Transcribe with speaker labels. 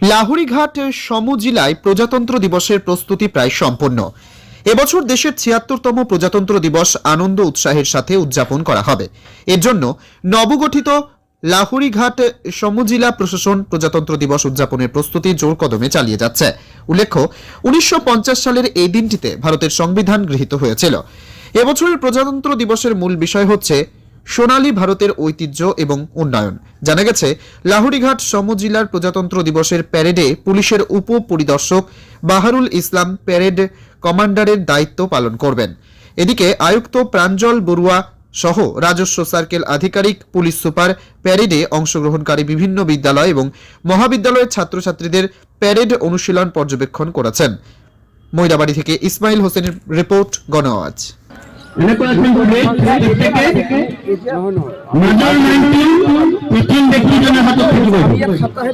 Speaker 1: লাহুড়ীঘাট সমজিলায় প্রজাতন্ত্র দিবসের প্রস্তুতি প্রায় সম্পন্ন। এবছর দেশের ৭৬তম প্রজাতন্ত্র দিবস আনন্দ উৎসাহের সাথে উদযাপন করা হবে। এর জন্য নবগঠিত লাহুড়ীঘাট সমজিলা প্রশাসন প্রজাতন্ত্র দিবস উদযাপনের প্রস্তুতি জোর কদমে চালিয়ে যাচ্ছে। উল্লেখ্য, ১৯৫০ সালের এই দিনটিতে ভারতের সংবিধান গৃহীত হয়েছিল। এবছরের প্রজাতন্ত্র দিবসের মূল বিষয় হচ্ছে সোনালী ভারতের ঐতিহ্য এবং উন্নয়ন। জানা গেছে, লাহুড়ীঘাট সমজিলার প্রজাতন্ত্র দিবসের প্যারেডে পুলিশের উপ পরিদর্শক বাহারুল ইসলাম প্যারেড কমান্ডারের দায়িত্ব পালন করবেন। এদিকে আয়ুক্ত প্রাঞ্জল বড়ুয়া সহ রাজস্ব সার্কেল আধিকারিক, পুলিশ সুপার প্যারেডে অংশগ্রহণকারী বিভিন্ন বিদ্যালয় এবং মহাবিদ্যালয়ের ছাত্রছাত্রীদের প্যারেড অনুশীলন পর্যবেক্ষণ করেছেন। ময়দাবাড়ি থেকে ইসমাইল হোসেনের রিপোর্ট, গণআওয়াজ।
Speaker 2: সপ্তাহে